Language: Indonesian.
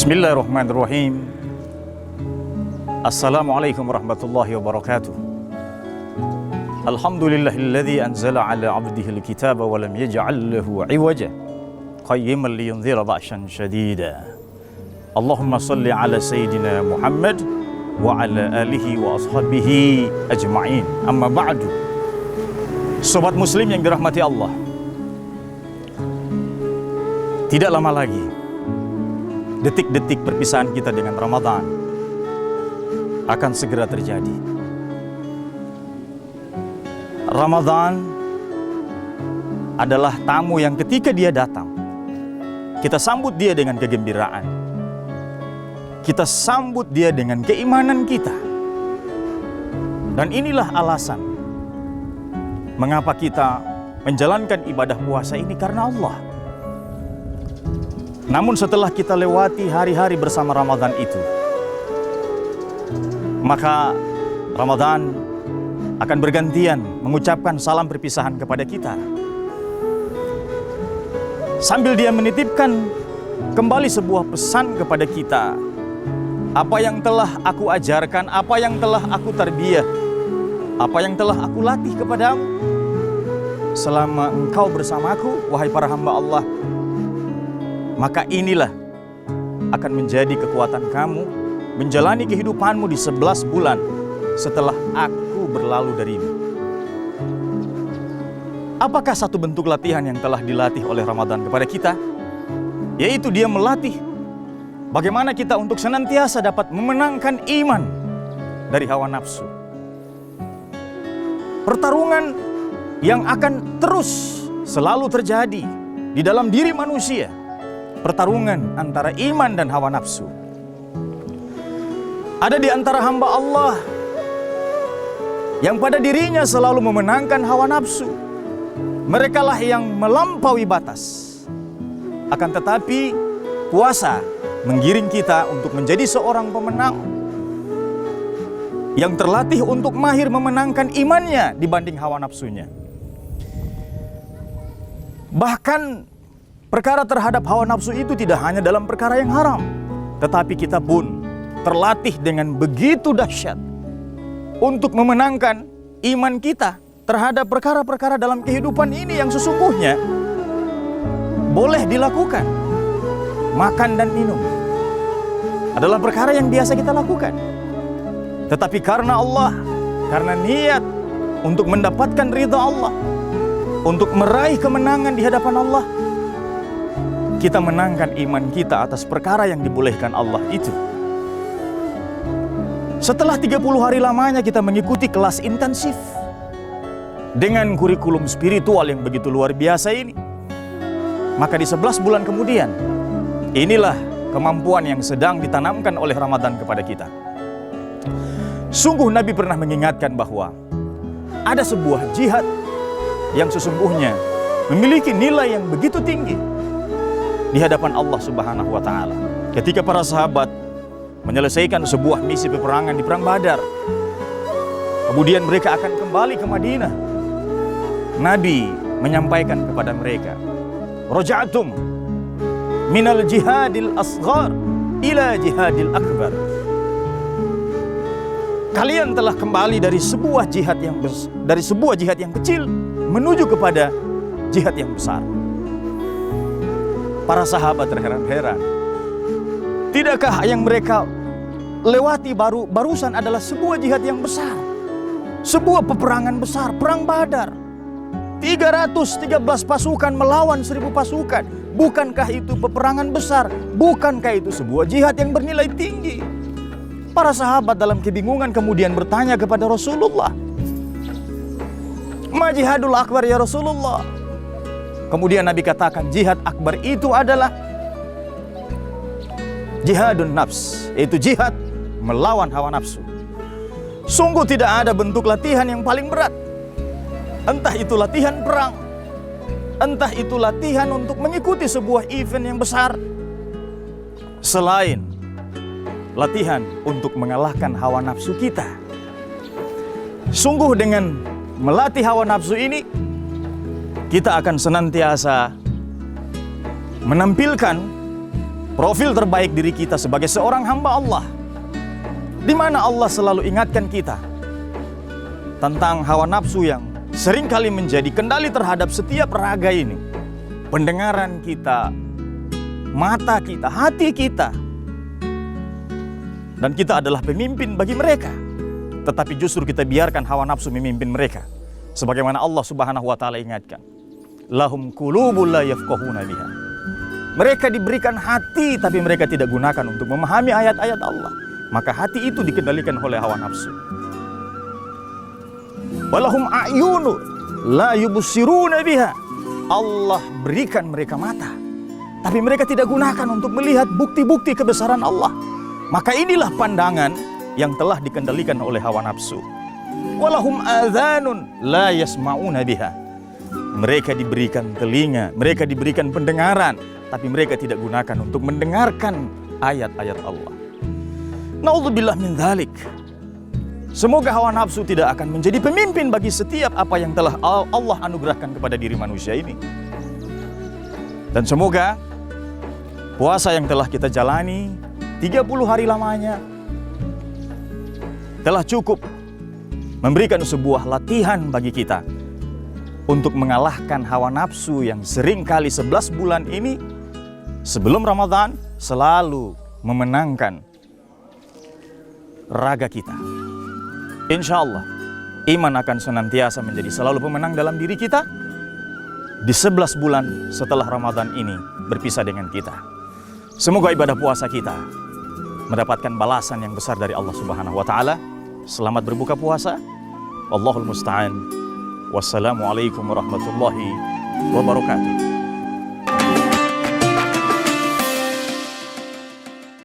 Bismillahirrahmanirrahim. Assalamualaikum warahmatullahi wabarakatuh. Alhamdulillahilladzi anzala ala abdihil kitaba wa lam yaj'al lahu 'iwaja qayyiman liyunzira ba'san syadida. Allahumma salli ala sayyidina Muhammad wa ala alihi wa ashabihi ajma'in. Amma ba'du. Sobat muslim yang dirahmati Allah, tidak lama lagi detik-detik perpisahan kita dengan Ramadan akan segera terjadi. Ramadan adalah tamu yang ketika dia datang, kita sambut dia dengan kegembiraan. Kita sambut dia dengan keimanan kita. Dan inilah alasan mengapa kita menjalankan ibadah puasa ini, karena Allah. Namun setelah kita lewati hari-hari bersama Ramadan itu, maka Ramadan akan bergantian mengucapkan salam perpisahan kepada kita, sambil dia menitipkan kembali sebuah pesan kepada kita. Apa yang telah aku ajarkan, apa yang telah aku tarbiyah, apa yang telah aku latih kepadamu selama engkau bersamaku, wahai para hamba Allah, maka inilah akan menjadi kekuatan kamu menjalani kehidupanmu di 11 bulan setelah aku berlalu darimu. Apakah satu bentuk latihan yang telah dilatih oleh Ramadan kepada kita? Yaitu dia melatih bagaimana kita untuk senantiasa dapat memenangkan iman dari hawa nafsu. Pertarungan yang akan terus selalu terjadi di dalam diri manusia. Pertarungan antara iman dan hawa nafsu. Ada di antara hamba Allah yang pada dirinya selalu memenangkan hawa nafsu. Merekalah yang melampaui batas. Akan tetapi puasa menggiring kita untuk menjadi seorang pemenang yang terlatih untuk mahir memenangkan imannya dibanding hawa nafsunya. Bahkan perkara terhadap hawa nafsu itu tidak hanya dalam perkara yang haram, tetapi kita pun terlatih dengan begitu dahsyat untuk memenangkan iman kita terhadap perkara-perkara dalam kehidupan ini yang sesungguhnya boleh dilakukan. Makan dan minum adalah perkara yang biasa kita lakukan. Tetapi karena Allah, karena niat untuk mendapatkan ridha Allah, untuk meraih kemenangan di hadapan Allah, kita menangkan iman kita atas perkara yang dibolehkan Allah itu. Setelah 30 hari lamanya kita mengikuti kelas intensif dengan kurikulum spiritual yang begitu luar biasa ini, maka di 11 bulan kemudian, inilah kemampuan yang sedang ditanamkan oleh Ramadan kepada kita. Sungguh Nabi pernah mengingatkan bahwa ada sebuah jihad yang sesungguhnya memiliki nilai yang begitu tinggi di hadapan Allah Subhanahu wa Ta'ala. Ketika para sahabat menyelesaikan sebuah misi peperangan di Perang Badar, kemudian mereka akan kembali ke Madinah, Nabi menyampaikan kepada mereka, "Raja'tum minal jihadil asghar ila jihadil akbar." Kalian telah kembali dari sebuah jihad yang kecil menuju kepada jihad yang besar. Para sahabat terheran-heran. Tidakkah yang mereka lewati barusan adalah sebuah jihad yang besar? Sebuah peperangan besar, Perang Badar. 313 pasukan melawan 1000 pasukan. Bukankah itu peperangan besar? Bukankah itu sebuah jihad yang bernilai tinggi? Para sahabat dalam kebingungan kemudian bertanya kepada Rasulullah, "Ma jihadul akbar ya Rasulullah?" Kemudian Nabi katakan, jihad akbar itu adalah jihadun nafs, yaitu jihad melawan hawa nafsu. Sungguh tidak ada bentuk latihan yang paling berat. Entah itu latihan perang, entah itu latihan untuk mengikuti sebuah event yang besar, selain latihan untuk mengalahkan hawa nafsu kita. Sungguh dengan melatih hawa nafsu ini, kita akan senantiasa menampilkan profil terbaik diri kita sebagai seorang hamba Allah, di mana Allah selalu ingatkan kita tentang hawa nafsu yang seringkali menjadi kendali terhadap setiap raga ini. Pendengaran kita, mata kita, hati kita. Dan kita adalah pemimpin bagi mereka. Tetapi justru kita biarkan hawa nafsu memimpin mereka. Sebagaimana Allah Subhanahu wa taala ingatkan, lahum qulubul la yafqahuna biha. Mereka diberikan hati tapi mereka tidak gunakan untuk memahami ayat-ayat Allah. Maka hati itu dikendalikan oleh hawa nafsu. Walahum a'yunu la yubsiruna biha. Allah berikan mereka mata, tapi mereka tidak gunakan untuk melihat bukti-bukti kebesaran Allah. Maka inilah pandangan yang telah dikendalikan oleh hawa nafsu. Walahum adhanun la yasma'una biha. Mereka diberikan telinga, mereka diberikan pendengaran, tapi mereka tidak gunakan untuk mendengarkan ayat-ayat Allah. Na'udzubillah min dzalik. Semoga hawa nafsu tidak akan menjadi pemimpin bagi setiap apa yang telah Allah anugerahkan kepada diri manusia ini. Dan semoga puasa yang telah kita jalani 30 hari lamanya telah cukup memberikan sebuah latihan bagi kita untuk mengalahkan hawa nafsu yang seringkali 11 bulan ini sebelum Ramadan selalu memenangkan raga kita. Insya Allah, iman akan senantiasa menjadi selalu pemenang dalam diri kita di 11 bulan setelah Ramadan ini berpisah dengan kita. Semoga ibadah puasa kita mendapatkan balasan yang besar dari Allah Subhanahu wa taala. Selamat berbuka puasa. Wallahul musta'an. Wassalamualaikum warahmatullahi wabarakatuh.